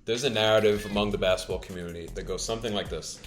There's a narrative among the basketball community that goes something like this.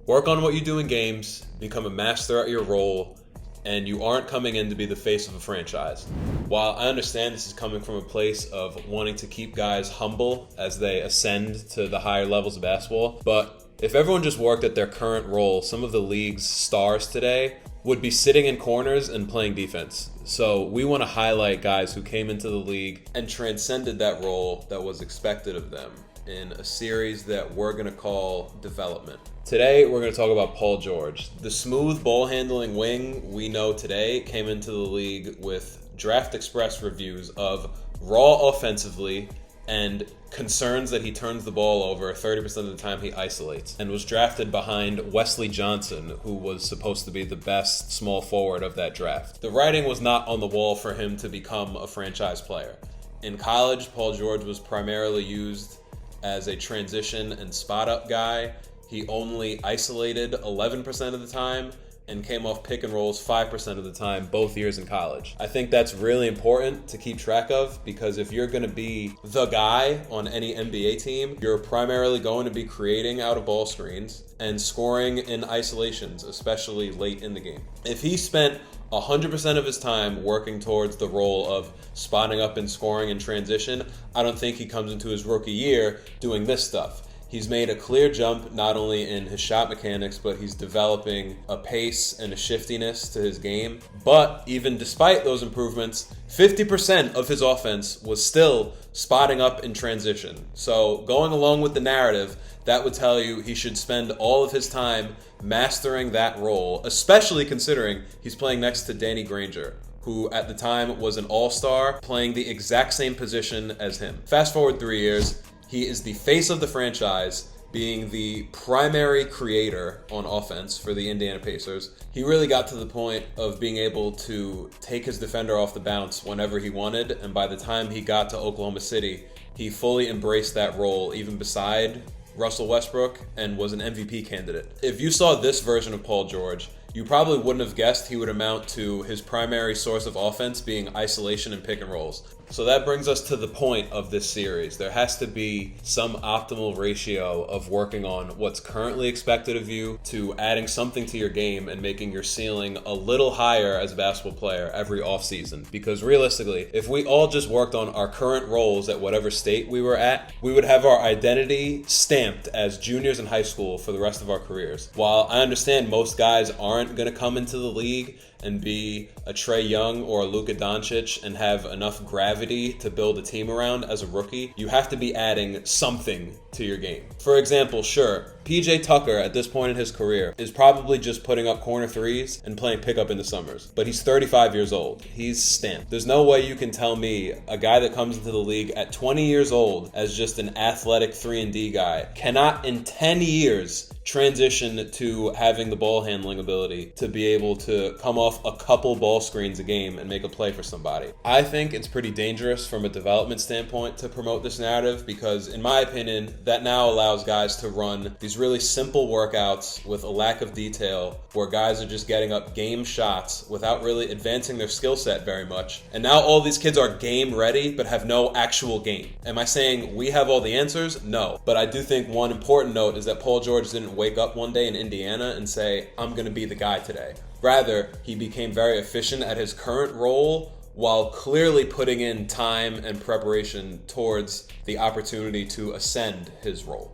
Work on what you do in games, become a master at your role, and you aren't coming in to be the face of a franchise. While I understand this is coming from a place of wanting to keep guys humble as they ascend to the higher levels of basketball, but if everyone just worked at their current role, some of the league's stars today would be sitting in corners and playing defense. So we want to highlight guys who came into the league and transcended that role that was expected of them in a series that we're going to call Development. Today, we're going to talk about Paul George. The smooth ball-handling wing we know today came into the league with Draft Express reviews of raw offensively and concerns that he turns the ball over 30% of the time he isolates, and was drafted behind Wesley Johnson, who was supposed to be the best small forward of that draft. The writing was not on the wall for him to become a franchise player. In college, Paul George was primarily used as a transition and spot-up guy. He only isolated 11% of the time and came off pick and rolls 5% of the time both years in college. I think that's really important to keep track of, because if you're going to be the guy on any NBA team, you're primarily going to be creating out of ball screens and scoring in isolations, especially late in the game. If he spent 100% of his time working towards the role of spotting up and scoring in transition, I don't think he comes into his rookie year doing this stuff. He's made a clear jump not only in his shot mechanics, but he's developing a pace and a shiftiness to his game. But even despite those improvements, 50% of his offense was still spotting up in transition. So going along with the narrative, that would tell you he should spend all of his time mastering that role, especially considering he's playing next to Danny Granger, who at the time was an all-star playing the exact same position as him. Fast forward 3 years, he is the face of the franchise, being the primary creator on offense for the Indiana Pacers. He really got to the point of being able to take his defender off the bounce whenever he wanted, and by the time he got to Oklahoma City, he fully embraced that role, even beside Russell Westbrook, and was an MVP candidate. If you saw this version of Paul George, you probably wouldn't have guessed he would amount to his primary source of offense being isolation and pick and rolls. So that brings us to the point of this series. There has to be some optimal ratio of working on what's currently expected of you to adding something to your game and making your ceiling a little higher as a basketball player every offseason. Because realistically, if we all just worked on our current roles at whatever state we were at, we would have our identity stamped as juniors in high school for the rest of our careers. While I understand most guys aren't going to come into the league and be a Trae Young or a Luka Doncic and have enough gravity to build a team around as a rookie, you have to be adding something to your game. For example, sure, PJ Tucker at this point in his career is probably just putting up corner threes and playing pickup in the summers, but he's 35 years old. He's stamped. There's no way you can tell me a guy that comes into the league at 20 years old as just an athletic 3-and-D guy cannot in 10 years transition to having the ball handling ability to be able to come off a couple ball screens a game and make a play for somebody. I think it's pretty dangerous from a development standpoint to promote this narrative, because in my opinion, that now allows guys to run these really simple workouts with a lack of detail where guys are just getting up game shots without really advancing their skill set very much. And now all these kids are game ready but have no actual game. Am I saying we have all the answers? No. But I do think one important note is that Paul George didn't wake up one day in Indiana and say, I'm going to be the guy today. Rather, he became very efficient at his current role while clearly putting in time and preparation towards the opportunity to ascend his role.